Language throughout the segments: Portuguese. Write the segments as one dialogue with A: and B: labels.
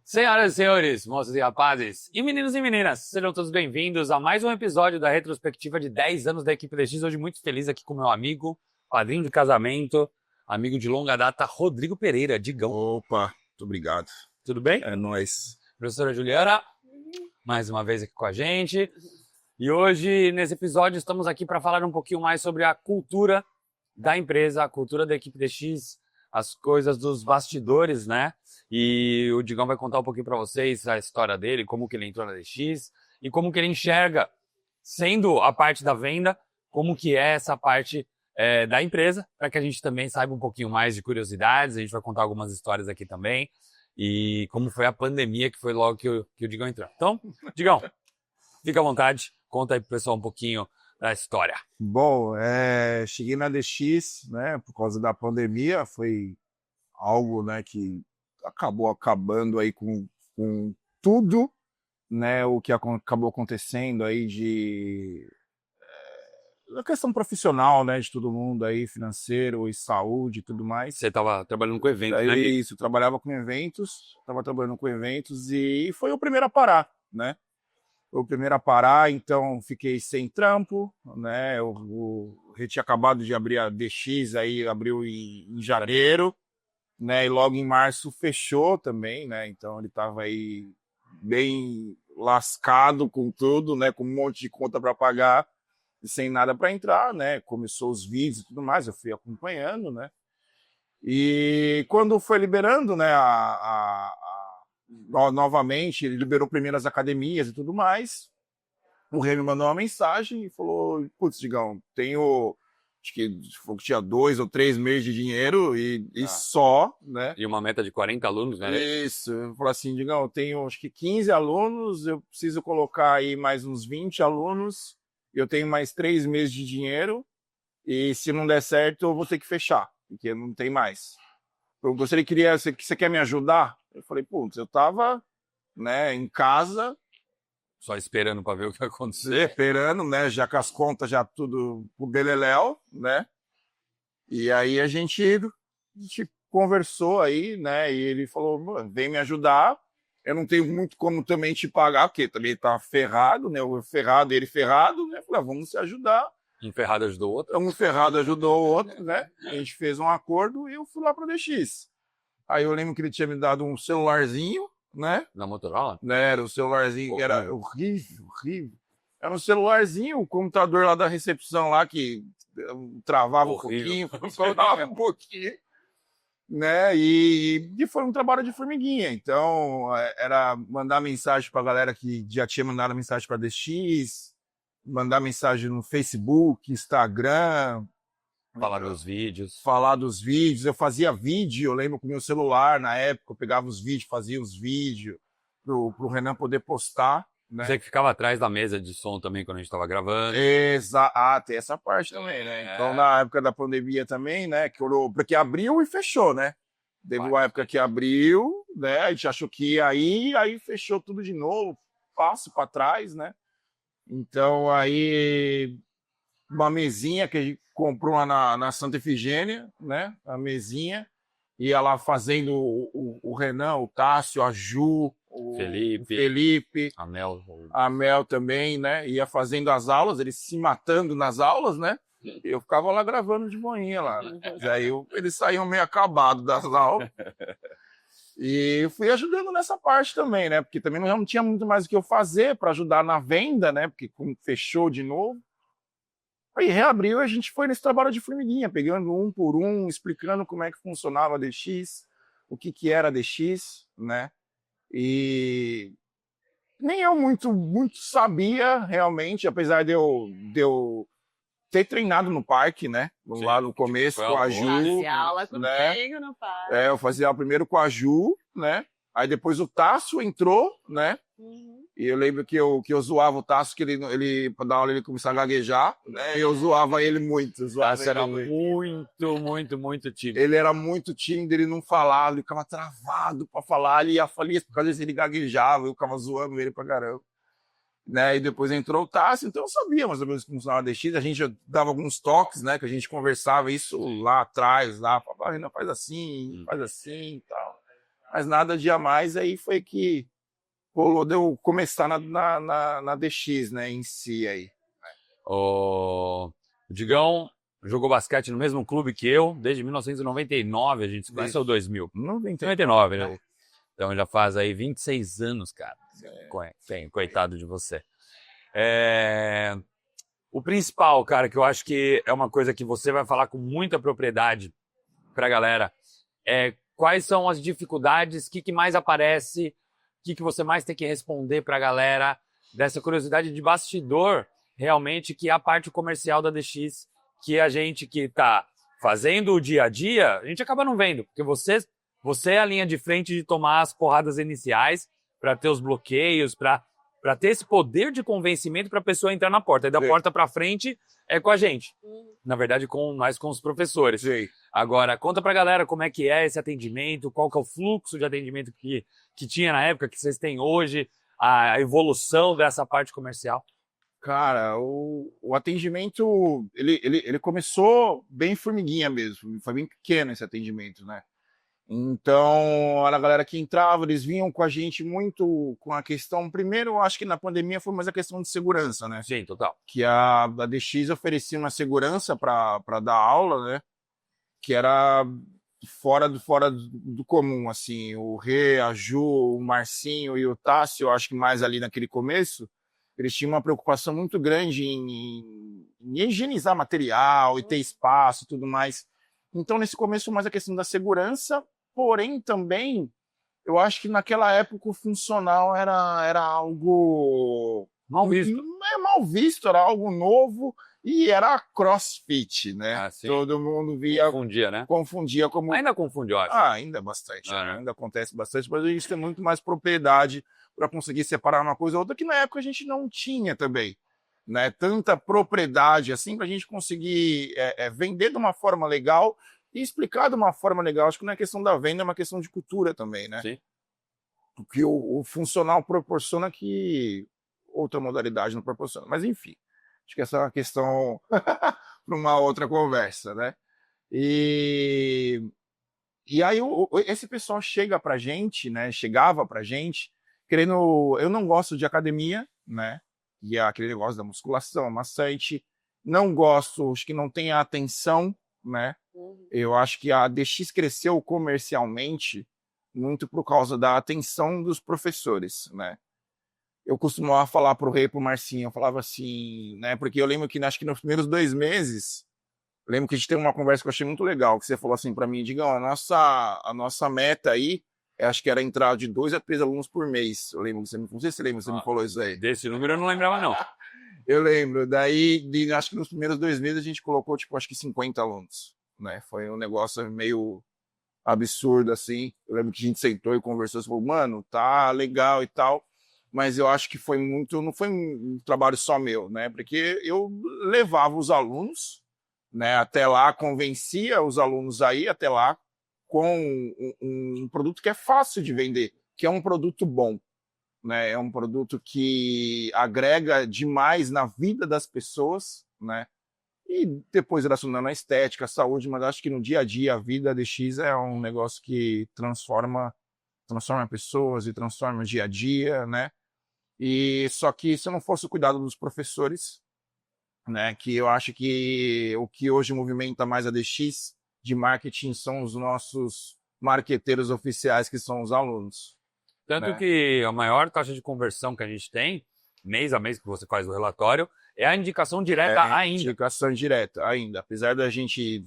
A: Senhoras e senhores, moças e rapazes, e meninos e meninas, sejam todos bem-vindos a mais um episódio da retrospectiva de 10 anos da equipe DX. Hoje muito feliz aqui com meu amigo, padrinho de casamento, amigo de longa data, Rodrigo Pereira, Digão.
B: Opa, muito obrigado.
A: Tudo bem?
B: É nóis.
A: Professora Juliana, mais uma vez aqui com a gente. E hoje, nesse episódio, estamos aqui para falar um pouquinho mais sobre a cultura da empresa, a cultura da equipe DX, as coisas dos bastidores, né? E o Digão vai contar um pouquinho para vocês a história dele, como que ele entrou na DX e como que ele enxerga, sendo a parte da venda, como que é essa parte da empresa, para que a gente também saiba um pouquinho mais de curiosidades. A gente vai contar algumas histórias aqui também e como foi a pandemia, que foi logo que o Digão entrou. Então, Digão, fica à vontade, conta aí pro pessoal um pouquinho da história.
B: Bom, cheguei na DX, né, por causa da pandemia, foi algo, né, que acabou acabando aí com tudo, né, o que acabou acontecendo aí a questão profissional, né, de todo mundo aí, financeiro e saúde e tudo mais.
A: Você estava trabalhando com eventos, né?
B: Isso, trabalhava com eventos, estava trabalhando com eventos e foi o primeiro a parar, né? O primeiro a parar, então fiquei sem trampo, né? Eu tinha acabado de abrir a DX, aí abriu em janeiro, né? E logo em março fechou também, né? Então ele estava aí bem lascado com tudo, né? Com um monte de conta para pagar, sem nada para entrar, né? Começou os vídeos e tudo mais, eu fui acompanhando, né? E quando foi liberando, né? Novamente, ele liberou primeiras academias e tudo mais. O Rei me mandou uma mensagem e falou: putz, Digão, acho que tinha 2 ou 3 meses de dinheiro e só, né?
A: E uma meta de 40 alunos, né?
B: Isso. Eu falei assim: Digão, eu tenho acho que 15 alunos, eu preciso colocar aí mais uns 20 alunos, eu tenho mais 3 meses de dinheiro e se não der certo eu vou ter que fechar, porque não tem mais. Você quer me ajudar? Eu falei, putz, eu tava, né, em casa.
A: Só esperando para ver o que ia acontecer.
B: Esperando, né, já com as contas já tudo pro beleléu, né? E aí a gente conversou aí, né, e ele falou, vem me ajudar. Eu não tenho muito como também te pagar, porque também tá ferrado, né, eu ferrado, ele ferrado, né? Eu falei, vamos se ajudar.
A: Um ferrado ajudou o outro.
B: Um ferrado ajudou o outro, né? A gente fez um acordo e eu fui lá para o DX. Aí eu lembro que ele tinha me dado um celularzinho, né?
A: Na Motorola?
B: Né, era um celularzinho que era horrível. Era um celularzinho, o computador lá da recepção lá que travava horrível. Um pouquinho, faltava um pouquinho, né? E foi um trabalho de formiguinha. Então, era mandar mensagem para a galera que já tinha mandado mensagem para DX, mandar mensagem no Facebook, Instagram.
A: Falar dos vídeos.
B: Falar dos vídeos. Eu fazia vídeo, eu lembro com o meu celular na época, eu pegava os vídeos, fazia os vídeos pro Renan poder postar. Né?
A: Você que ficava atrás da mesa de som também quando a gente estava gravando.
B: Tem essa parte também, né? Então, na época da pandemia também, né? Porque abriu e fechou, né? Teve uma época que abriu, né? A gente achou que ia aí fechou tudo de novo, passo para trás, né? Então, aí, uma mesinha que a gente comprou lá na Santa Efigênia, né? A mesinha. Ia lá fazendo o Renan, o Tássio, a Ju, o Felipe, a Mel também, né? Ia fazendo as aulas, eles se matando nas aulas, né? Eu ficava lá gravando de manhã lá. Né? Aí eles saíam meio acabados das aulas. E fui ajudando nessa parte também, né? Porque também não tinha muito mais o que eu fazer para ajudar na venda, né? Porque como fechou de novo. Aí reabriu e a gente foi nesse trabalho de formiguinha, pegando um por um, explicando como é que funcionava a DX, o que era a DX, né? E nem eu muito sabia realmente, apesar de eu ter treinado no parque, né? Lá no começo com a Ju.
C: Fazia aula comigo no parque.
B: Eu fazia aula primeiro com a Ju, né? Aí depois o Tássio entrou, né? E eu lembro que eu zoava o Tássio, que ele para dar aula ele começava a gaguejar, né? E eu zoava ele muito.
A: O Tássio era muito tímido.
B: Ele era muito tímido, ele não falava, ele ficava travado para falar, ele ia falar por causa disso ele gaguejava, eu ficava zoando ele pra caramba. Né? E depois entrou o Tássio, então eu sabia mais ou menos como funcionava a DX, a gente já dava alguns toques, né? Que a gente conversava isso lá atrás, falava, Renan, faz assim e tal. mas nada de a mais. Aí foi que rolou de eu começar na DX, né, em si aí.
A: O Digão jogou basquete no mesmo clube que eu, desde 1999, a gente se conhece, ou 2000? 99, né? Então já faz aí 26 anos, cara. Coitado de você. O principal, cara, que eu acho que é uma coisa que você vai falar com muita propriedade pra galera, é quais são as dificuldades, o que mais aparece, o que você mais tem que responder pra galera, dessa curiosidade de bastidor, realmente, que é a parte comercial da DX, que a gente que tá fazendo o dia a dia, a gente acaba não vendo, porque você é a linha de frente de tomar as porradas iniciais para ter os bloqueios, para ter esse poder de convencimento para a pessoa entrar na porta. E da porta para frente é com a gente. Na verdade, com os professores.
B: Sim.
A: Agora, conta pra galera como é que é esse atendimento, qual que é o fluxo de atendimento que tinha na época, que vocês têm hoje, a evolução dessa parte comercial.
B: Cara, o atendimento, ele começou bem formiguinha mesmo, foi bem pequeno esse atendimento, né? Então, a galera que entrava, eles vinham com a gente muito com a questão, primeiro, eu acho que na pandemia foi mais a questão de segurança, né?
A: Sim, total.
B: Que a DX oferecia uma segurança para dar aula, né? Que era fora do comum, assim. O Rê, a Ju, o Marcinho e o Tássio, eu acho que mais ali naquele começo, eles tinham uma preocupação muito grande em higienizar material e ter espaço e tudo mais. Então, nesse começo, mais a questão da segurança, porém, também, eu acho que naquela época o funcional era algo...
A: Mal visto.
B: Não é mal visto, era algo novo e era CrossFit, né?
A: Ah, sim.
B: Todo mundo via...
A: Confundia, né?
B: Confundia como...
A: Ainda confunde, eu acho.
B: ainda bastante. Né? Ainda acontece bastante, mas a gente tem muito mais propriedade para conseguir separar uma coisa ou outra, que na época a gente não tinha também. Né, tanta propriedade assim para a gente conseguir vender de uma forma legal e explicar de uma forma legal. Acho que não é questão da venda, é uma questão de cultura também, né?
A: Sim.
B: Porque o funcional proporciona que outra modalidade não proporciona. Mas enfim, acho que essa é uma questão para uma outra conversa, né? E aí esse pessoal chega pra gente, né? Chegava pra gente querendo. Eu não gosto de academia, né? E é aquele negócio da musculação, maçante. Não gosto, acho que não tem a atenção, né? Eu acho que a DX cresceu comercialmente muito por causa da atenção dos professores, né? Eu costumava falar pro Rei e pro Marcinho, eu falava assim, né? Porque eu lembro que acho que nos primeiros 2 meses, eu lembro que a gente teve uma conversa que eu achei muito legal, que você falou assim para mim, Digão, a nossa meta aí, acho que era entrar de 2 a 3 alunos por mês. Eu lembro, não sei se você lembra, você me falou isso aí.
A: Desse número eu não lembrava, não.
B: Eu lembro. Daí, acho que nos primeiros 2 meses a gente colocou, tipo, acho que 50 alunos, né? Foi um negócio meio absurdo, assim. Eu lembro que a gente sentou e conversou, e falou, mano, tá legal e tal, mas eu acho que foi muito, não foi um trabalho só meu, né? Porque eu levava os alunos, né, até lá, convencia os alunos aí até lá com um produto que é fácil de vender, que é um produto bom, né? É um produto que agrega demais na vida das pessoas, né? E depois relacionando a estética, a saúde, mas acho que no dia a dia a vida DX é um negócio que transforma pessoas e transforma o dia a dia, né? E só que se não fosse o cuidado dos professores, né, que eu acho que o que hoje movimenta mais a DX de marketing são os nossos marqueteiros oficiais, que são os alunos.
A: Tanto
B: né?
A: que a maior taxa de conversão que a gente tem, mês a mês que você faz o relatório, é a indicação direta ainda.
B: Indicação direta ainda. Apesar da gente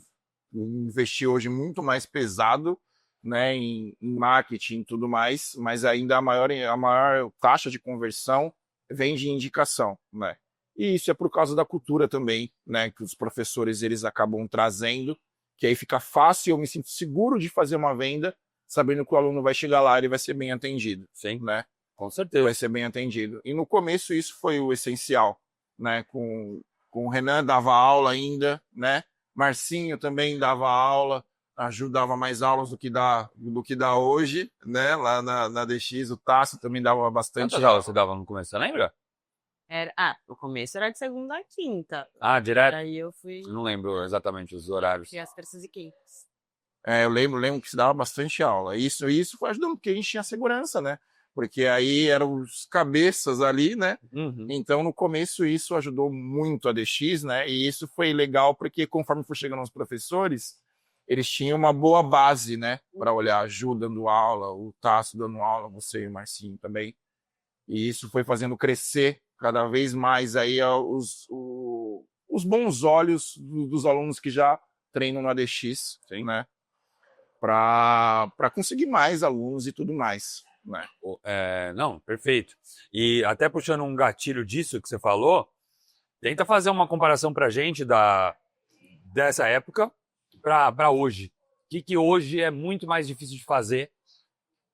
B: investir hoje muito mais pesado, né, em marketing e tudo mais, mas ainda a maior taxa de conversão vem de indicação, né? E isso é por causa da cultura também, né, que os professores eles acabam trazendo, que aí fica fácil, eu me sinto seguro de fazer uma venda, sabendo que o aluno vai chegar lá e ele vai ser bem atendido.
A: Sim,
B: né?
A: Com certeza.
B: Vai ser bem atendido. E no começo isso foi o essencial, né? Com o Renan dava aula ainda, né? Marcinho também dava aula, ajudava mais aulas do que dá hoje, né? Lá na DX, o Tássio também dava bastante.
A: Quantas aulas você dava no começo, você lembra?
C: O começo era de segunda a quinta.
A: Ah, direto?
C: Aí eu fui.
A: Não lembro exatamente os horários.
C: Fui às terças e quintas.
B: Eu lembro que se dava bastante aula. Isso foi ajudando, porque a gente tinha segurança, né? Porque aí eram os cabeças ali, né?
A: Uhum.
B: Então, no começo, isso ajudou muito a DX, né? E isso foi legal, porque conforme for chegando os professores, eles tinham uma boa base, né? Para olhar a Ju dando aula, o Tasso dando aula, você e o Marcinho também. E isso foi fazendo crescer cada vez mais aí os bons olhos dos alunos que já treinam no ADX, né? Para conseguir mais alunos e tudo mais, né?
A: Não, perfeito. E até puxando um gatilho disso que você falou, tenta fazer uma comparação pra gente dessa época para hoje. O que hoje é muito mais difícil de fazer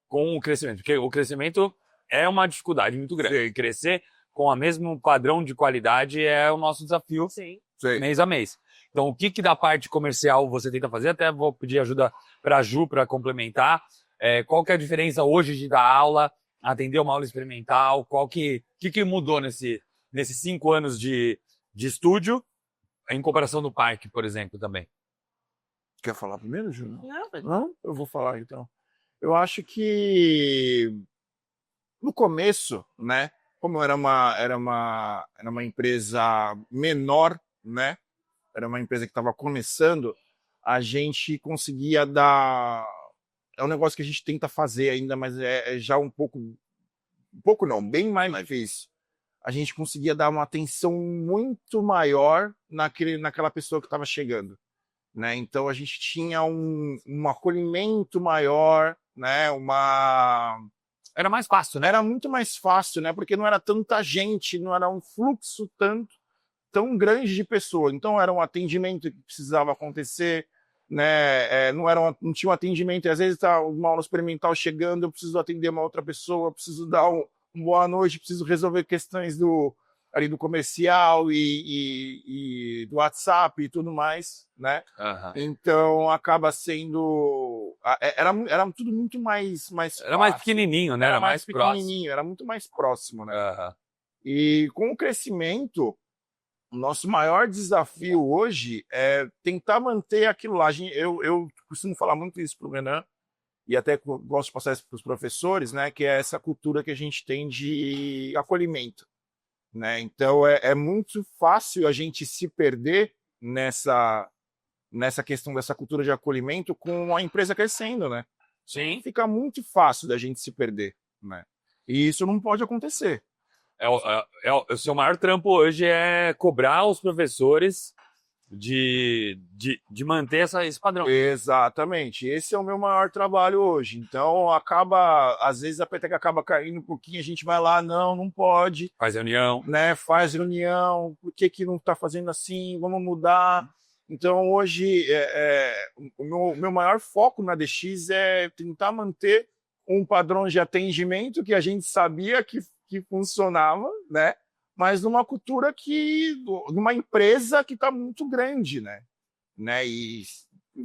A: com o crescimento? Porque o crescimento é uma dificuldade muito grande.
B: Sim.
A: Crescer com o mesmo padrão de qualidade é o nosso desafio
C: Sim.
A: mês a mês. Então, o que da parte comercial você tenta fazer? Até vou pedir ajuda para a Ju para complementar. Qual que é a diferença hoje de dar aula, atender uma aula experimental? O que mudou nesses 5 anos de estúdio em comparação do parque, por exemplo, também?
B: Quer falar primeiro, Ju?
C: Não, mas...
B: Não? Eu vou falar, então. Eu acho que no começo, né? Como era uma empresa menor, né? Era uma empresa que estava começando, a gente conseguia dar... É um negócio que a gente tenta fazer ainda, mas é já um pouco não, bem mais difícil. A gente conseguia dar uma atenção muito maior naquela pessoa que estava chegando, né? Então a gente tinha um acolhimento maior, né?
A: Era mais fácil, né?
B: Era muito mais fácil, né? Porque não era tanta gente, não era um fluxo tão grande de pessoas. Então era um atendimento que precisava acontecer, né? Não tinha um atendimento. E às vezes tá uma aula experimental chegando, eu preciso atender uma outra pessoa, eu preciso dar uma boa noite, preciso resolver questões ali do comercial e do WhatsApp e tudo mais, né?
A: Uhum.
B: Então acaba sendo era tudo muito mais
A: era mais pequenininho, né? Era mais
B: pequenininho,
A: próximo.
B: Era muito mais próximo, né?
A: Uhum.
B: E com o crescimento, o nosso maior desafio hoje é tentar manter aquilo lá. Eu costumo falar muito isso para o Renan, e até gosto de passar isso para os professores, né? Que é essa cultura que a gente tem de acolhimento, né? Então é muito fácil a gente se perder nessa questão dessa cultura de acolhimento com a empresa crescendo, né?
A: Sim.
B: Fica muito fácil da gente se perder, né? E isso não pode acontecer.
A: O seu maior trampo hoje é cobrar os professores de manter esse padrão.
B: Exatamente. Esse é o meu maior trabalho hoje. Então, às vezes a peteca acaba caindo um pouquinho, a gente vai lá, não pode.
A: Faz reunião.
B: Né? Faz reunião, por que não está fazendo assim? Vamos mudar. Então, hoje, o meu maior foco na DX é tentar manter um padrão de atendimento que a gente sabia que funcionava, né? Mas numa cultura numa empresa que está muito grande, né? E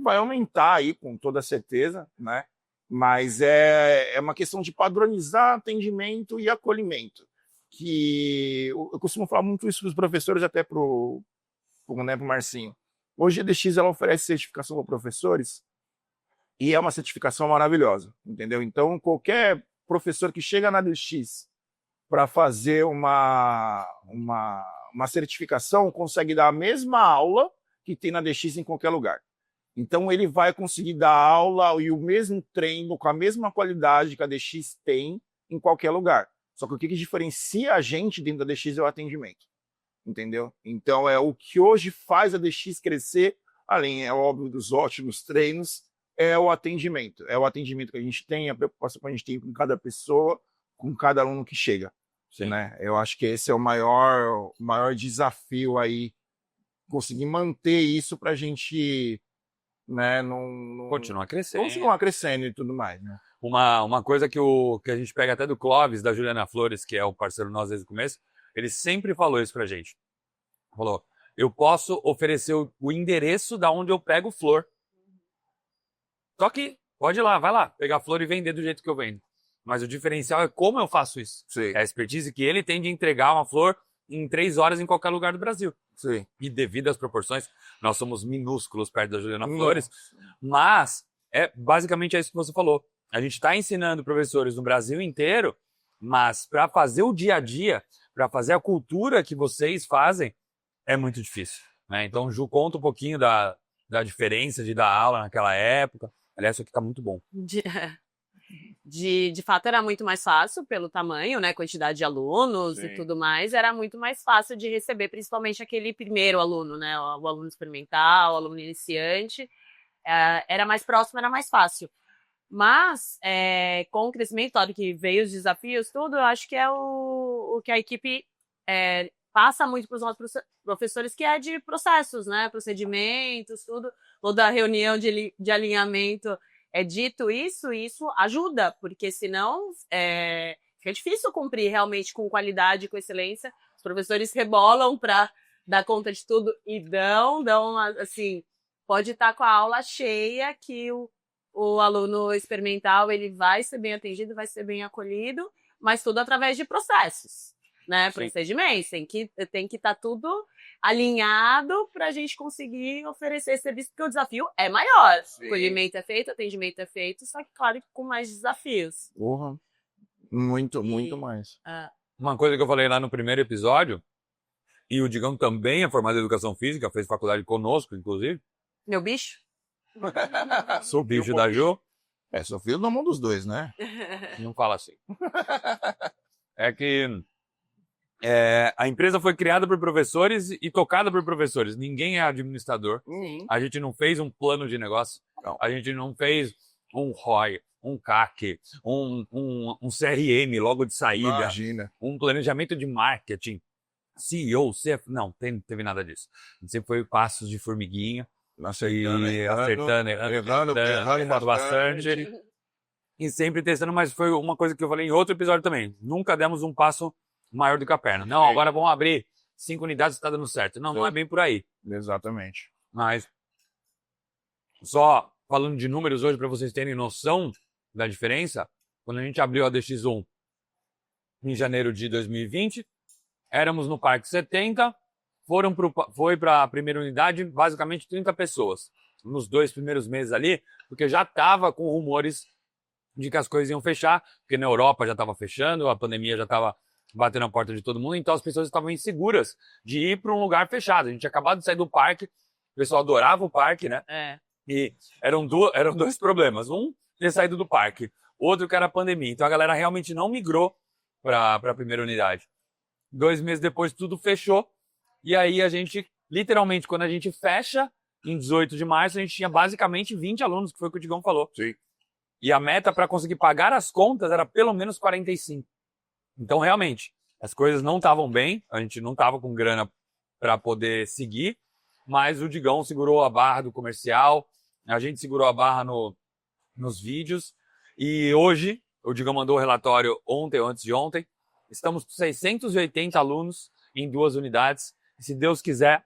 B: vai aumentar aí, com toda certeza, né? Mas é uma questão de padronizar atendimento e acolhimento. Que eu costumo falar muito isso para os professores, até para o Marcinho. Hoje a DX ela oferece certificação para professores e é uma certificação maravilhosa, entendeu? Então, qualquer professor que chega na DX para fazer uma certificação consegue dar a mesma aula que tem na DX em qualquer lugar. Então, ele vai conseguir dar aula e o mesmo treino com a mesma qualidade que a DX tem em qualquer lugar. Só que o que diferencia a gente dentro da DX é o atendimento, entendeu? Então, é o que hoje faz a DX crescer, além, é óbvio, dos ótimos treinos, é o atendimento. É o atendimento que a gente tem, a preocupação que a gente tem com cada pessoa, com cada aluno que chega.
A: Sim.
B: Né? Eu acho que esse é o maior desafio aí, conseguir manter isso para a gente, né, não
A: continuar crescendo.
B: Continuar crescendo e tudo mais, né?
A: Uma coisa que a gente pega até do Clóvis, da Juliana Flores, que é o parceiro nosso desde o começo, ele sempre falou isso pra gente. Falou, eu posso oferecer o endereço da onde eu pego flor. Só que, pode ir lá, vai lá, pegar flor e vender do jeito que eu vendo. Mas o diferencial é como eu faço isso.
B: Sim.
A: É a expertise que ele tem de entregar uma flor em 3 horas em qualquer lugar do Brasil.
B: Sim.
A: E devido às proporções, nós somos minúsculos perto da Juliana Flores, mas basicamente é isso que você falou. A gente está ensinando professores no Brasil inteiro, mas para fazer o dia a dia, para fazer a cultura que vocês fazem, é muito difícil, né? Então, Ju, conta um pouquinho da diferença de dar aula naquela época. Aliás, isso aqui tá muito bom.
C: De fato, era muito mais fácil pelo tamanho, né? Quantidade de alunos e tudo mais. Era muito mais fácil de receber, principalmente aquele primeiro aluno, né? O aluno experimental, o aluno iniciante. Era mais próximo, era mais fácil. Mas, com o crescimento, claro que veio os desafios, tudo, eu acho que é o que a equipe passa muito para os nossos professores, que é de processos, né? Procedimentos, tudo. Toda reunião de alinhamento é dito isso ajuda, porque senão fica difícil cumprir realmente com qualidade, com excelência. Os professores rebolam para dar conta de tudo e dão assim, pode estar com a aula cheia que o aluno experimental ele vai ser bem atendido, vai ser bem acolhido, mas tudo através de processos, né?
A: Sim.
C: Procedimentos, tem que estar tudo alinhado para a gente conseguir oferecer esse serviço, porque o desafio é maior.
B: Sim.
C: Acolhimento é feito, atendimento é feito, só que, claro, com mais desafios.
B: Porra. Muito mais.
A: Uma coisa que eu falei lá no primeiro episódio, e o Digão também é formado em Educação Física, fez faculdade conosco, inclusive.
C: Meu bicho?
A: Sou bicho da Ju.
B: Sou filho da mão dos dois, né?
A: Não fala assim. É que a empresa foi criada por professores e tocada por professores. Ninguém é administrador. A gente não fez um plano de negócio.
B: Não.
A: A gente não fez um ROI, um CAC, um CRM logo de saída.
B: Imagina.
A: Um planejamento de marketing. CEO, CFO. Não, teve nada disso. A gente sempre foi passos de formiguinha. Acertando, errando bastante. E sempre testando, mas foi uma coisa que eu falei em outro episódio também. Nunca demos um passo maior do que a perna. Não, agora vamos abrir 5 unidades e está dando certo. Não é bem por aí.
B: Exatamente.
A: Mas, só falando de números hoje, para vocês terem noção da diferença, quando a gente abriu a DX1 em janeiro de 2020, éramos no Parque 70, foi para a primeira unidade basicamente 30 pessoas. Nos 2 primeiros meses ali, porque já estava com rumores de que as coisas iam fechar, porque na Europa já estava fechando, a pandemia já estava batendo na porta de todo mundo, então as pessoas estavam inseguras de ir para um lugar fechado. A gente tinha acabado de sair do parque, o pessoal adorava o parque, né? E eram 2 problemas. Um, ter saído do parque. Outro que era a pandemia. Então a galera realmente não migrou para a primeira unidade. 2 meses depois tudo fechou. E aí a gente, literalmente, quando a gente fecha, em 18 de março, a gente tinha basicamente 20 alunos, que foi o que o Digão falou.
B: Sim.
A: E a meta para conseguir pagar as contas era pelo menos 45. Então, realmente, as coisas não estavam bem, a gente não estava com grana para poder seguir, mas o Digão segurou a barra do comercial, a gente segurou a barra nos vídeos, e hoje, o Digão mandou o relatório ontem ou antes de ontem, estamos com 680 alunos em 2 unidades, e se Deus quiser,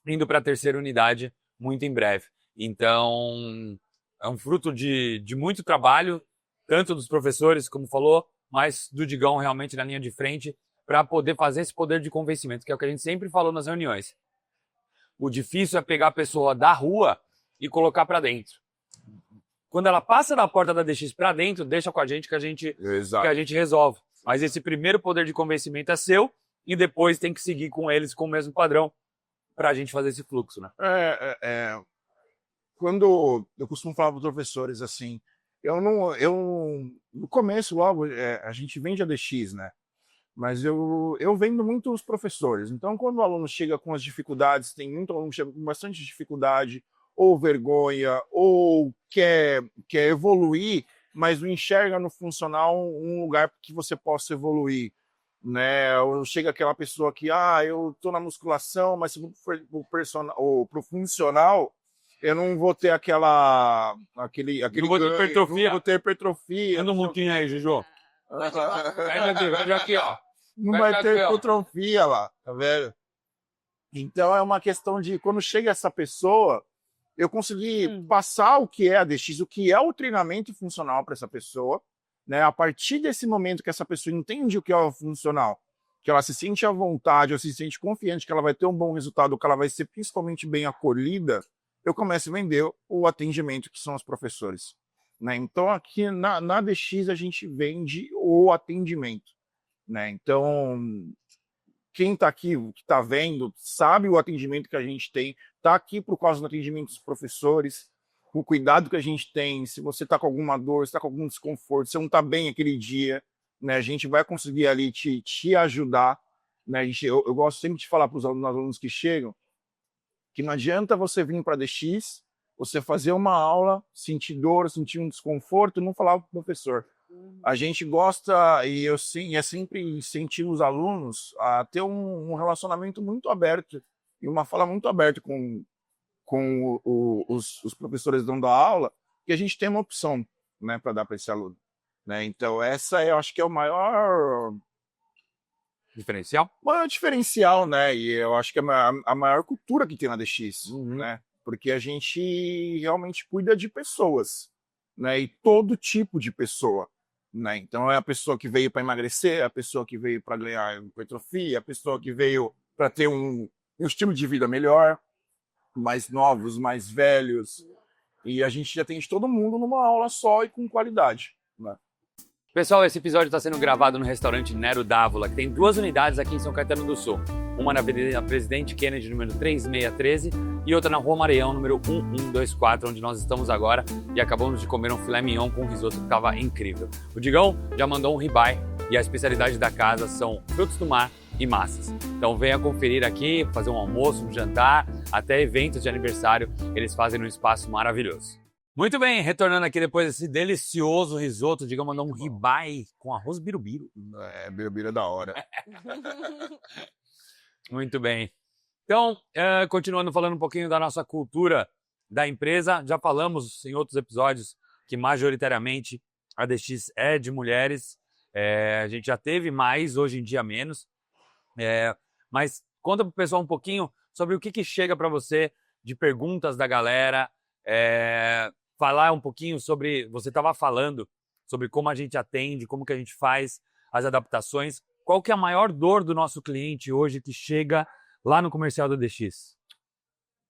A: indo para a 3ª unidade muito em breve. Então, é um fruto de muito trabalho, tanto dos professores, como falou, mas do Digão realmente na linha de frente, para poder fazer esse poder de convencimento, que é o que a gente sempre falou nas reuniões. O difícil é pegar a pessoa da rua e colocar para dentro. Quando ela passa da porta da DX para dentro, deixa com a gente que a gente resolve. Mas esse primeiro poder de convencimento é seu, e depois tem que seguir com eles com o mesmo padrão para a gente fazer esse fluxo, né?
B: Quando eu costumo falar para os professores assim, no começo logo a gente vende a DX, né? Mas eu vendo muito os professores. Então, quando o aluno chega com as dificuldades, tem muito aluno que chega com bastante dificuldade, ou vergonha, ou quer evoluir, mas não enxerga no funcional um lugar que você possa evoluir, né? Ou chega aquela pessoa que, eu tô na musculação, mas se for pro funcional, eu não vou ter aquele
A: não vou ter hipertrofia.
B: Não vou ter hipertrofia.
A: Anda um pouquinho aí, Juju. Veja aqui, ó.
B: Não vai ter hipertrofia lá, tá vendo? Então é uma questão de, quando chega essa pessoa, eu consegui passar o que é a DX, o que é o treinamento funcional para essa pessoa, né? A partir desse momento que essa pessoa entende o que é o funcional, que ela se sente à vontade, ou se sente confiante que ela vai ter um bom resultado, que ela vai ser principalmente bem acolhida, eu começo a vender o atendimento, que são os professores. Né? Então, aqui na DX, a gente vende o atendimento. Né? Então, quem está aqui, que está vendo, sabe o atendimento que a gente tem, está aqui por causa do atendimento dos professores, o cuidado que a gente tem, se você está com alguma dor, se está com algum desconforto, se não está bem aquele dia, né, a gente vai conseguir ali te ajudar. Né? Eu gosto sempre de falar para os alunos que chegam que não adianta você vir para a DX, você fazer uma aula, sentir dor, sentir um desconforto e não falar para o professor. A gente gosta, e eu sim, é sempre incentivo os alunos a ter um relacionamento muito aberto e uma fala muito aberta com os professores dando a aula, que a gente tem uma opção, né, para dar para esse aluno. Né? Então, essa eu acho que é o maior diferencial, né? E eu acho que é a maior cultura que tem na DX, né? Porque a gente realmente cuida de pessoas, né? E todo tipo de pessoa. Né? Então, é a pessoa que veio para emagrecer, a pessoa que veio para ganhar hipertrofia, a pessoa que veio para ter um estilo de vida melhor, mais novos, mais velhos. E a gente já tem de todo mundo numa aula só e com qualidade. Né?
A: Pessoal, esse episódio está sendo gravado no restaurante Nero D'Avola, que tem 2 unidades aqui em São Caetano do Sul. Uma na Avenida Presidente Kennedy, número 3613, e outra na Rua Maranhão, número 1124, onde nós estamos agora. E acabamos de comer um filé mignon com risoto que estava incrível. O Digão já mandou um ribeye e a especialidade da casa são frutos do mar e massas. Então venha conferir aqui, fazer um almoço, um jantar, até eventos de aniversário, eles fazem num espaço maravilhoso. Muito bem, retornando aqui depois desse delicioso risoto, o Digão mandou um ribeye com arroz birubiru.
B: Birubiru é da hora.
A: Muito bem. Então, continuando falando um pouquinho da nossa cultura da empresa, já falamos em outros episódios que majoritariamente a DX é de mulheres, a gente já teve mais, hoje em dia menos, mas conta para o pessoal um pouquinho sobre o que chega para você de perguntas da galera, falar um pouquinho sobre, você estava falando sobre como a gente atende, como que a gente faz as adaptações. Qual que é a maior dor do nosso cliente hoje que chega lá no comercial da DX?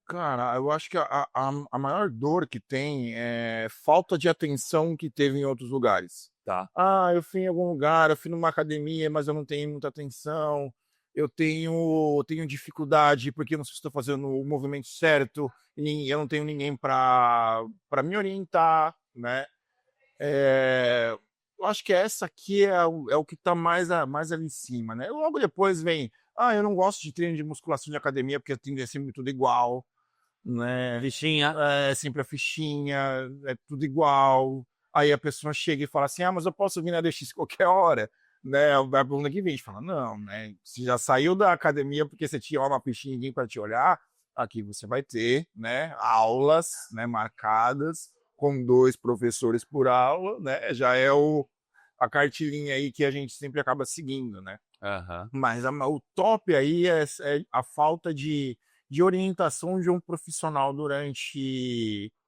B: Cara, eu acho que a maior dor que tem é falta de atenção que teve em outros lugares.
A: Tá.
B: Eu fui em algum lugar, eu fui numa academia, mas eu não tenho muita atenção. Eu tenho dificuldade porque eu não sei se estou fazendo o movimento certo e eu não tenho ninguém para me orientar, né? Eu acho que essa aqui é o que está mais ali em cima, né? Logo depois vem, eu não gosto de treino de musculação de academia porque tem sempre tudo igual, né?
A: Fichinha.
B: É sempre a fichinha, é tudo igual. Aí a pessoa chega e fala assim, mas eu posso vir na DX qualquer hora, né? A pergunta que vem, a gente fala, não, né? Você já saiu da academia porque você tinha uma fichinha e ninguém para te olhar, aqui você vai ter, né, aulas, né, marcadas, com 2 professores por aula, né? Já é a cartilinha aí que a gente sempre acaba seguindo, né?
A: Uhum.
B: Mas o top aí é a falta de orientação de um profissional durante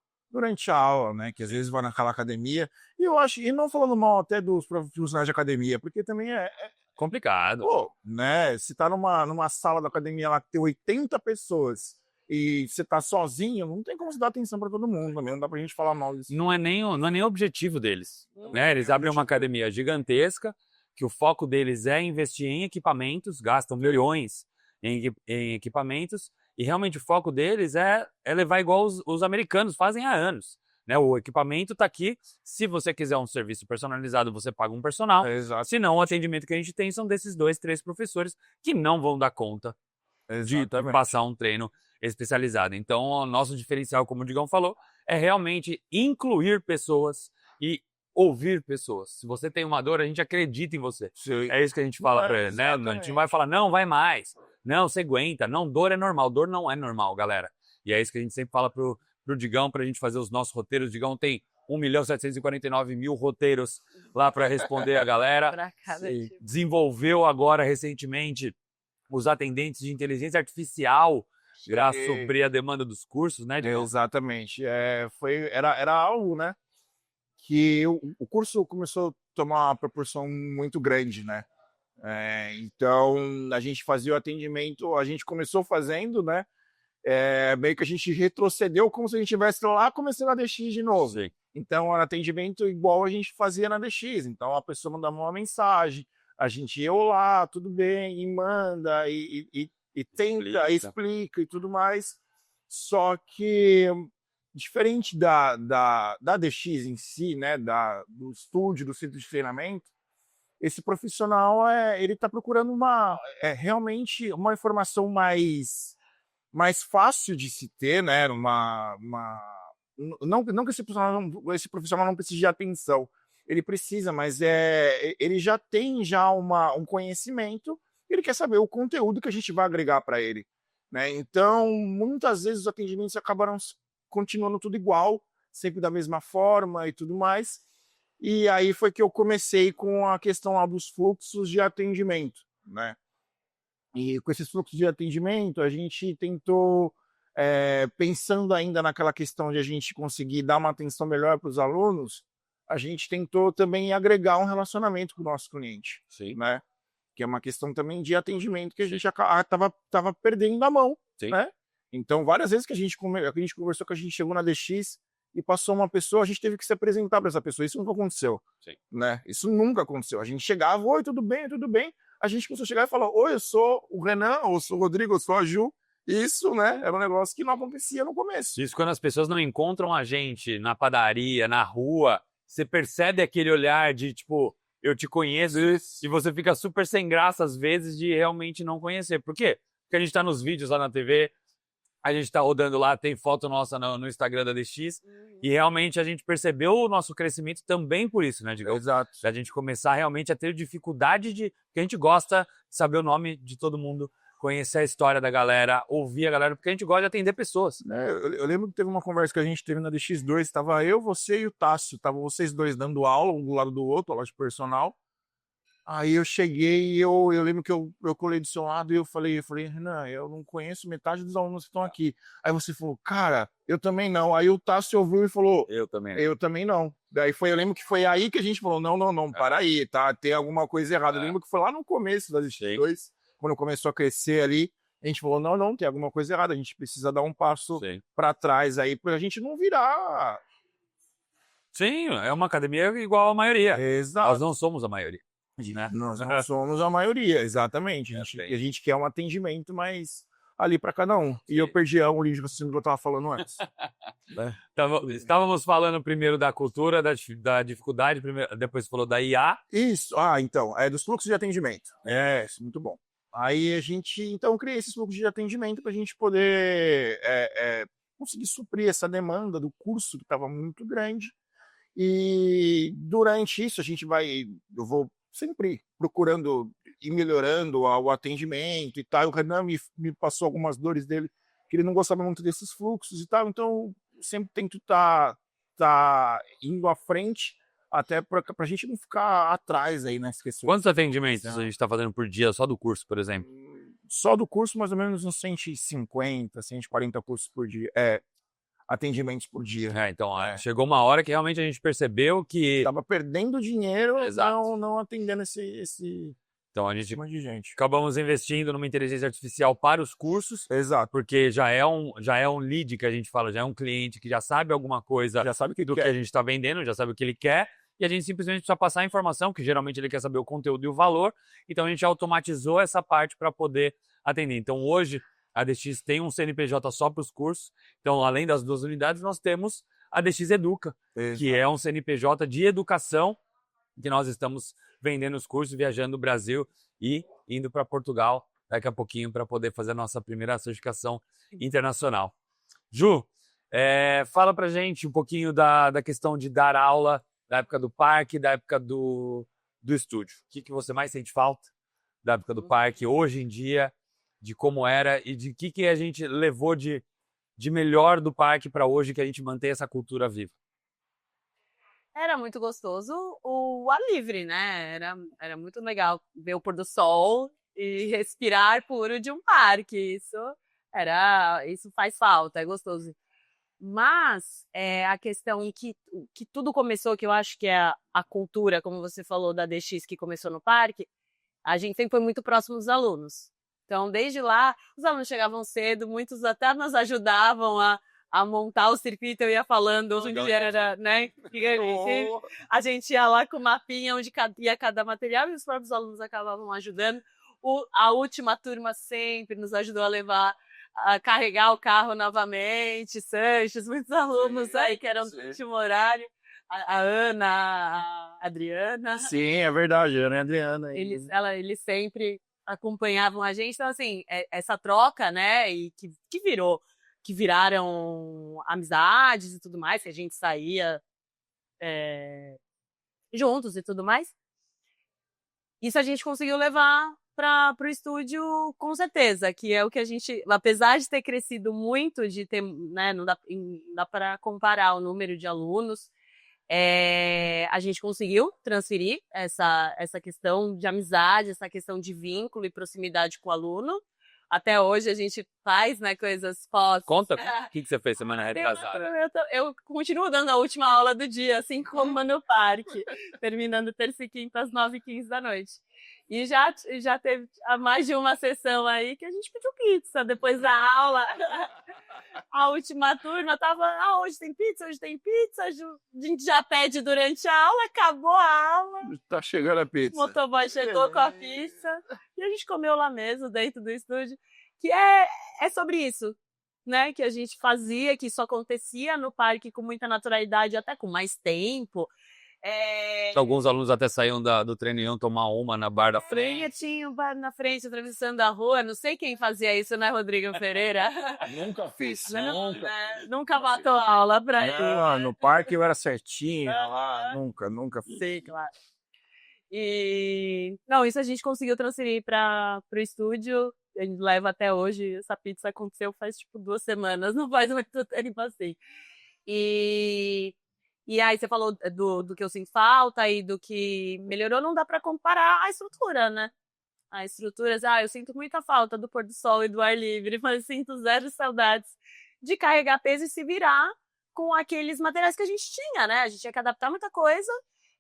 B: a aula, né? Que às vezes vai naquela academia. E eu acho, e não falando mal até dos profissionais de academia, porque também é
A: complicado.
B: Pô, né? Se tá numa sala da academia lá que tem 80 pessoas e você tá sozinho, não tem como você dar atenção para todo mundo também, não dá pra gente falar mal disso.
A: Não é nem o objetivo deles, né? Eles abrem uma academia gigantesca, que o foco deles é investir em equipamentos, gastam milhões em equipamentos, e realmente o foco deles é levar igual os americanos fazem há anos. Né? O equipamento está aqui, se você quiser um serviço personalizado, você paga um personal, se não, o atendimento que a gente tem são desses 2, 3 professores que não vão dar conta de passar um treino especializado. Então, o nosso diferencial, como o Digão falou, é realmente incluir pessoas e ouvir pessoas. Se você tem uma dor, a gente acredita em você.
B: Sim.
A: É isso que a gente fala para ele, né? A gente não vai falar, não, vai mais. Não, você aguenta. Não, dor é normal. Dor não é normal, galera. E é isso que a gente sempre fala pro Digão, pra gente fazer os nossos roteiros. O Digão tem 1.749.000 roteiros lá para responder a galera.
C: Pra cada tipo.
A: Desenvolveu agora, recentemente, os atendentes de inteligência artificial para suprir a demanda dos cursos, né?
B: Exatamente. Era algo, né? Que o curso começou a tomar uma proporção muito grande, né? Então, a gente fazia o atendimento, a gente começou fazendo, né? meio que a gente retrocedeu como se a gente estivesse lá começando a DX de novo.
A: Sim.
B: Então, era atendimento igual a gente fazia na DX. Então, a pessoa mandava uma mensagem, a gente ia lá, tudo bem, e manda, e tenta, explica e tudo mais. Só que, diferente da DX em si, né, do estúdio, do centro de treinamento, esse profissional, ele está procurando realmente uma informação mais fácil de se ter, né? Não que esse profissional não precise de atenção, ele precisa, mas ele já tem um conhecimento, ele quer saber o conteúdo que a gente vai agregar para ele, né? Então, muitas vezes os atendimentos acabaram continuando tudo igual, sempre da mesma forma e tudo mais. E aí foi que eu comecei com a questão lá dos fluxos de atendimento, né? E com esses fluxos de atendimento, a gente tentou, pensando ainda naquela questão de a gente conseguir dar uma atenção melhor para os alunos, a gente tentou também agregar um relacionamento com o nosso cliente,
A: Sim.
B: né? Que é uma questão também de atendimento que a gente estava perdendo a mão,
A: Sim.
B: né? Então, várias vezes que a gente conversou, que a gente chegou na DX e passou uma pessoa, a gente teve que se apresentar para essa pessoa. Isso nunca aconteceu,
A: Sim.
B: né? Isso nunca aconteceu. A gente chegava, oi, tudo bem, tudo bem. A gente começou a chegar e falar, oi, eu sou o Renan, ou eu sou o Rodrigo, eu sou a Ju. Isso, né, era um negócio que não acontecia no começo.
A: Isso quando as pessoas não encontram a gente na padaria, na rua, você percebe aquele olhar de, tipo, eu te conheço, e você fica super sem graça, às vezes, de realmente não conhecer. Por quê? Porque a gente tá nos vídeos lá na TV, a gente tá rodando lá, tem foto nossa no Instagram da DX, e realmente a gente percebeu o nosso crescimento também por isso, né, Digão?
B: Exato.
A: Da gente começar realmente a ter dificuldade porque a gente gosta de saber o nome de todo mundo, conhecer a história da galera, ouvir a galera, porque a gente gosta de atender pessoas.
B: Eu lembro que teve uma conversa que a gente teve na DX2, estava eu, você e o Tássio, estavam vocês dois dando aula, um do lado do outro, aula de personal. Aí eu cheguei e eu lembro que eu colei do seu lado e eu falei, Renan, eu não conheço metade dos alunos que estão aqui. Aí você falou, cara, eu também não. Aí o Tássio ouviu e falou,
A: Eu também.
B: eu também não. Daí eu lembro que foi aí que a gente falou, não, para aí, tá? Tem alguma coisa errada. Eu lembro que foi lá no começo das DX2, quando começou a crescer ali, a gente falou, não, tem alguma coisa errada, a gente precisa dar um passo para trás aí, pra gente não virar...
A: Sim, é uma academia igual a maioria.
B: Exato.
A: Nós não somos a maioria. Né?
B: Nós não somos a maioria, exatamente. A gente quer um atendimento mais ali para cada um. Sim. E eu perdi a linha de raciocínio que eu estava falando antes.
A: Né? Estávamos falando primeiro da cultura, da dificuldade, depois falou da IA.
B: Isso, então, dos fluxos de atendimento. Isso, muito bom. Aí a gente, então, criei esses fluxos de atendimento para a gente poder conseguir suprir essa demanda do curso que estava muito grande. E durante isso eu vou sempre procurando e melhorando o atendimento e tal. O Renan me passou algumas dores dele, que ele não gostava muito desses fluxos e tal. Então, eu sempre tento estar indo à frente, até para a gente não ficar atrás aí nas questões.
A: Quantos atendimentos a gente está fazendo por dia, só do curso, por exemplo?
B: Só do curso, mais ou menos uns 150, 140 cursos por dia. Atendimentos por dia.
A: Então, chegou uma hora que realmente a gente percebeu que...
B: Tava perdendo dinheiro, não atendendo esse
A: então, a gente
B: monte de gente.
A: Acabamos investindo numa inteligência artificial para os cursos.
B: Exato.
A: Porque já é um lead que a gente fala, já é um cliente que já sabe alguma coisa
B: já sabe
A: do que a gente está vendendo, já sabe o que ele quer, e a gente simplesmente precisa passar a informação, que geralmente ele quer saber o conteúdo e o valor, então a gente automatizou essa parte para poder atender. Então, hoje, a DX tem um CNPJ só para os cursos. Então, além das 2 unidades, nós temos a DX Educa, que é um CNPJ de educação, que nós estamos vendendo os cursos, viajando o Brasil e indo para Portugal daqui a pouquinho para poder fazer a nossa primeira certificação internacional. Ju, fala pra gente um pouquinho da questão de dar aula, da época do parque, da época do estúdio. O que você mais sente falta da época do parque hoje em dia, de como era e de que a gente levou de melhor do parque para hoje, que a gente mantém essa cultura viva?
C: Era muito gostoso o ar livre, né? Era muito legal ver o pôr do sol e respirar ar puro de um parque. Isso faz falta, é gostoso. Mas a questão que tudo começou, que eu acho que é a cultura, como você falou, da DX que começou no parque, a gente sempre foi muito próximo dos alunos. Então, desde lá, os alunos chegavam cedo, muitos até nos ajudavam a montar o circuito, eu ia falando onde era, né? A gente ia lá com o mapinha onde ia cada material e os próprios alunos acabavam ajudando. A última turma sempre nos ajudou a carregar o carro novamente, Sanches, muitos alunos aí que eram do último horário. A Ana, a Adriana.
B: Sim, é verdade, Ana e a Adriana.
C: Eles sempre acompanhavam a gente. Então, assim, essa troca, né, e que viraram amizades e tudo mais, que a gente saía juntos e tudo mais. Isso a gente conseguiu levar para o estúdio com certeza, que é o que a gente, apesar de ter crescido muito, de ter, né, não dá para comparar o número de alunos, a gente conseguiu transferir essa questão de amizade, essa questão de vínculo e proximidade com o aluno. Até hoje a gente faz, né, coisas pós.
A: Conta o que você fez semana retrasada.
C: Eu continuo dando a última aula do dia, assim como no parque, terminando terça e quinta às 9h15 da noite. E já teve mais de uma sessão aí que a gente pediu pizza depois da aula. A última turma tava, hoje tem pizza, a gente já pede durante a aula, acabou a aula.
B: Tá chegando a pizza.
C: O motoboy chegou com a pizza e a gente comeu lá mesmo, dentro do estúdio, que é sobre isso, né? Que a gente fazia, que isso acontecia no parque com muita naturalidade, até com mais tempo.
A: Alguns alunos até saíam do treino e iam tomar uma na bar da frente.
C: Tinha um bar na frente, atravessando a rua. Não sei quem fazia isso, né, Rodrigo Pereira?
B: Nunca fiz.
C: Nunca matou aula pra ele.
B: No parque eu era certinho lá. Nunca fiz.
C: Sim, claro. E não, isso a gente conseguiu transferir para o estúdio. A gente leva até hoje. Essa pizza aconteceu faz tipo 2 semanas, não faz muito tempo assim. E aí você falou do que eu sinto falta e do que melhorou, não dá para comparar a estrutura, né? A estrutura, eu sinto muita falta do pôr do sol e do ar livre, mas sinto zero saudades de carregar peso e se virar com aqueles materiais que a gente tinha, né? A gente tinha que adaptar muita coisa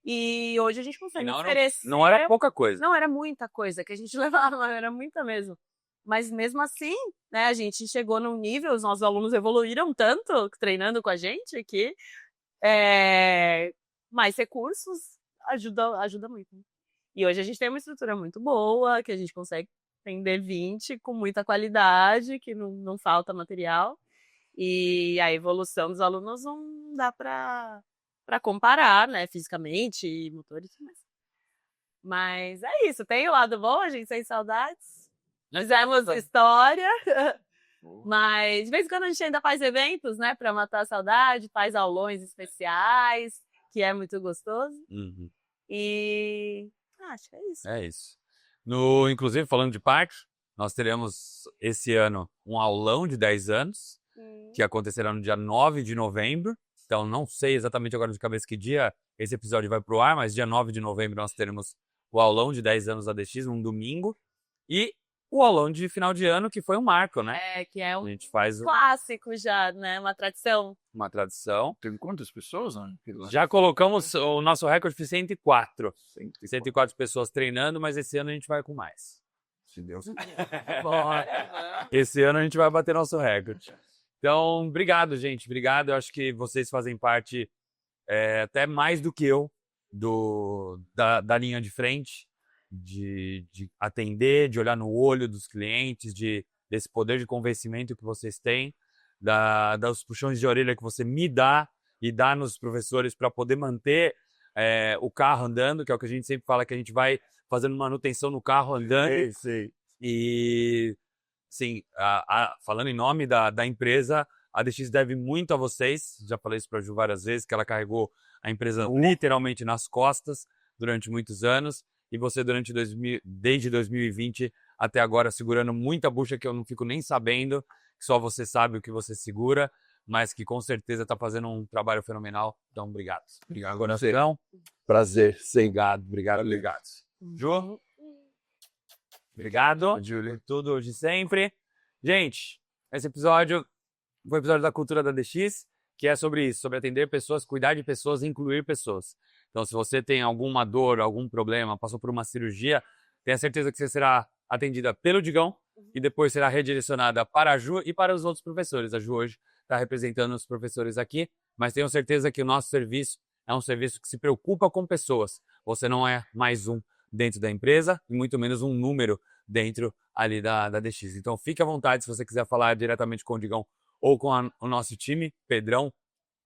C: e hoje a gente consegue oferecer.
A: Não era pouca coisa.
C: Não, era muita coisa que a gente levava, era muita mesmo. Mas mesmo assim, né, a gente chegou num nível, os nossos alunos evoluíram tanto treinando com a gente que mais recursos ajuda muito. E hoje a gente tem uma estrutura muito boa, que a gente consegue atender 20 com muita qualidade, que não falta material. E a evolução dos alunos não dá para comparar, né, fisicamente e motores. Mas é isso, tem o lado bom, a gente tem saudades. Fizemos história. Mas de vez em quando a gente ainda faz eventos, né, para matar a saudade, faz aulões especiais, que é muito gostoso.
A: Uhum.
C: E acho que é isso.
A: É isso. Inclusive, falando de parque, nós teremos esse ano um aulão de 10 anos, que acontecerá no dia 9 de novembro. Então, não sei exatamente agora de cabeça que dia esse episódio vai pro ar, mas dia 9 de novembro nós teremos o aulão de 10 anos da DX, um domingo. E o aulão de final de ano, que foi um marco, né?
C: Que é um
A: a gente faz
C: clássico já, né? Uma tradição.
A: Uma tradição.
B: Tem quantas pessoas, né?
A: Já colocamos, o nosso recorde foi 104. 104 pessoas treinando, mas esse ano a gente vai com mais.
B: Se Deus
A: Esse ano a gente vai bater nosso recorde. Então, obrigado, gente. Obrigado. Eu acho que vocês fazem parte, até mais do que eu, da linha de frente. De atender, de olhar no olho dos clientes, desse poder de convencimento que vocês têm, dos puxões de orelha que você me dá e dá nos professores para poder manter o carro andando, que é o que a gente sempre fala, que a gente vai fazendo manutenção no carro andando.
B: Sim.
A: E, sim, falando em nome da empresa, a DX deve muito a vocês. Já falei isso para a Ju várias vezes, que ela carregou a empresa literalmente nas costas durante muitos anos. E você desde 2020 até agora segurando muita bucha que eu não fico nem sabendo, que só você sabe o que você segura, mas que com certeza está fazendo um trabalho fenomenal. Então, obrigado.
B: Obrigado.
A: Coração.
B: Prazer.
A: Obrigado. Ju? Obrigado.
B: Júlio.
A: Tudo de sempre. Gente, esse episódio foi o episódio da Cultura da DX, que é sobre isso, sobre atender pessoas, cuidar de pessoas, incluir pessoas. Então, se você tem alguma dor, algum problema, passou por uma cirurgia, tenha certeza que você será atendida pelo Digão e depois será redirecionada para a Ju e para os outros professores. A Ju hoje está representando os professores aqui, mas tenho certeza que o nosso serviço é um serviço que se preocupa com pessoas. Você não é mais um dentro da empresa e muito menos um número dentro ali da DX. Então fique à vontade se você quiser falar diretamente com o Digão ou com o nosso time, Pedrão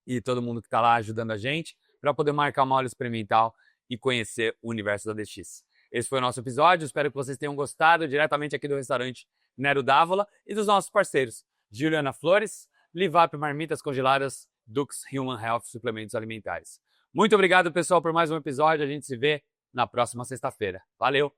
A: e todo mundo que está lá ajudando a gente, para poder marcar uma aula experimental e conhecer o universo da DX. Esse foi o nosso episódio, espero que vocês tenham gostado diretamente aqui do restaurante Nero Dávola e dos nossos parceiros, Juliana Flores, Livap Marmitas Congeladas, Dux Human Health Suplementos Alimentares. Muito obrigado, pessoal, por mais um episódio. A gente se vê na próxima sexta-feira. Valeu!